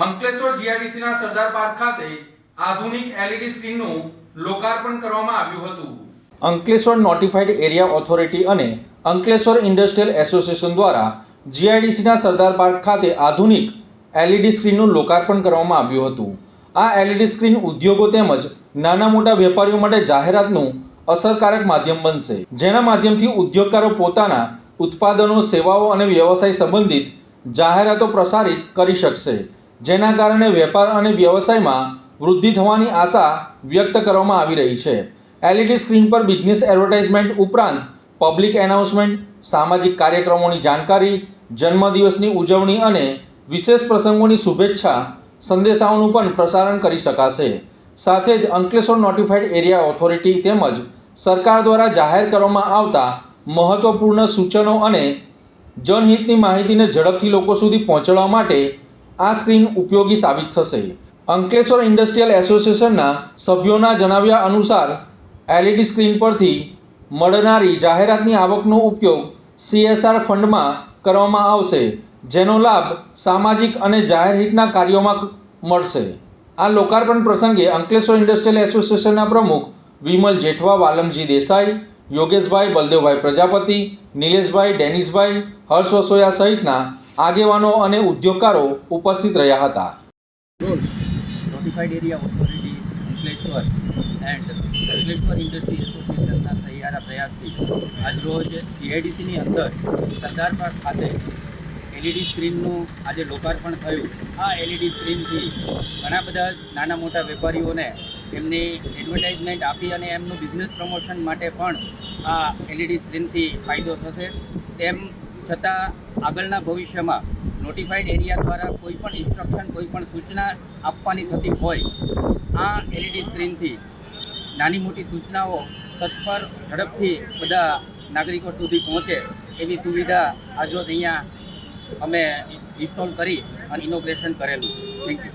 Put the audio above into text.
અંકલેશ્વર જીઆઈડીસીના સરદાર park ખાતે આધુનિક LED સ્ક્રીનનું લોકાર્પણ કરવામાં આવ્યું હતું। અંકલેશ્વર નોટિફાઈડ એરિયા ઓથોરિટી અને અંકલેશ્વર ઇન્ડસ્ટ્રીયલ એસોસિએશન દ્વારા જીઆઈડીસીના સરદાર પાર્ક ખાતે આધુનિક એલઈડી સ્ક્રીનનું લોકાર્પણ કરવામાં આવ્યું હતું। આ એલઈડી સ્ક્રીન ઉદ્યોગો તેમજ નાના મોટા વેપારીઓ માટે જાહેરાતનું અસરકારક માધ્યમ બનશે, જેના માધ્યમથી ઉદ્યોગકારો પોતાના ઉત્પાદનો, સેવાઓ અને વ્યવસાય સંબંધિત જાહેરાતો પ્રસારિત કરી શકશે, જેના કારણે વેપાર અને વ્યવસાયમાં વૃદ્ધિ થવાની આશા વ્યક્ત કરવામાં આવી રહી છે। એલઈડી સ્ક્રીન પર બિઝનેસ એડવર્ટાઇઝમેન્ટ ઉપરાંત પબ્લિક એનાઉન્સમેન્ટ, સામાજિક કાર્યક્રમોની જાણકારી, જન્મદિવસની ઉજવણી અને વિશેષ પ્રસંગોની શુભેચ્છા સંદેશાઓનું પણ પ્રસારણ કરી શકાશે। સાથે જ અંકલેશ્વર નોટિફાઈડ એરિયા ઓથોરિટી તેમજ સરકાર દ્વારા જાહેર કરવામાં આવતા મહત્વપૂર્ણ સૂચનો અને જનહિતની માહિતીને ઝડપથી લોકો સુધી પહોંચાડવા માટે આ સ્ક્રીન ઉપયોગી સાબિત થશે। અંકલેશ્વર ઇન્ડસ્ટ્રીયલ એસોસિએશનના સભ્યોના જણાવ્યા અનુસાર એલઈડી સ્ક્રીન પરથી મળનારી જાહેરાતની આવકનો ઉપયોગ CSR ફંડમાં કરવામાં આવશે, જેનો લાભ સામાજિક અને જાહેર હિતના કાર્યોમાં મળશે। આ લોકાર્પણ પ્રસંગે અંકલેશ્વર ઇન્ડસ્ટ્રીયલ એસોસિએશનના પ્રમુખ વિમલ જેઠવા, વાલમજી દેસાઈ, યોગેશભાઈ, બલદેવભાઈ પ્રજાપતિ, નિલેશભાઈ, ડેનિશભાઈ, હર્ષ વસોયા સહિતના આગેવાનો અને ઉદ્યોગકારો ઉપસ્થિત રહ્યા હતા। Notified area authority Ankleshwar and Ankleshwar industry એસોસિએશનના સહિયારા પ્રયાસથી આજરોજ જીઆઈડીસીની અંદર સરદાર પાર્ક ખાતે એલઈડી સ્ક્રીનનું આજે લોકાર્પણ થયું। આ એલઈડી સ્ક્રીનથી ઘણા બધા નાના મોટા વેપારીઓને એમની એડવર્ટાઇઝમેન્ટ આપી અને એમનું બિઝનેસ પ્રમોશન માટે પણ આ એલઈડી સ્ક્રીનથી ફાયદો થશે। તેમ છતાં આગળના ભવિષ્યમાં નોટિફાઈડ એરિયા દ્વારા કોઈ પણ ઇન્સ્ટ્રક્શન, કોઈ પણ સૂચના આપવાની થતી હોય, આ એલઈડી સ્ક્રીનથી નાની મોટી સૂચનાઓ તત્પર ઝડપથી બધા નાગરિકો સુધી પહોંચે એવી સુવિધા આજરોજ અહીંયા અમે ઇન્સ્ટોલ કરી અને ઇનોગ્રેશન કરેલું। Thank you.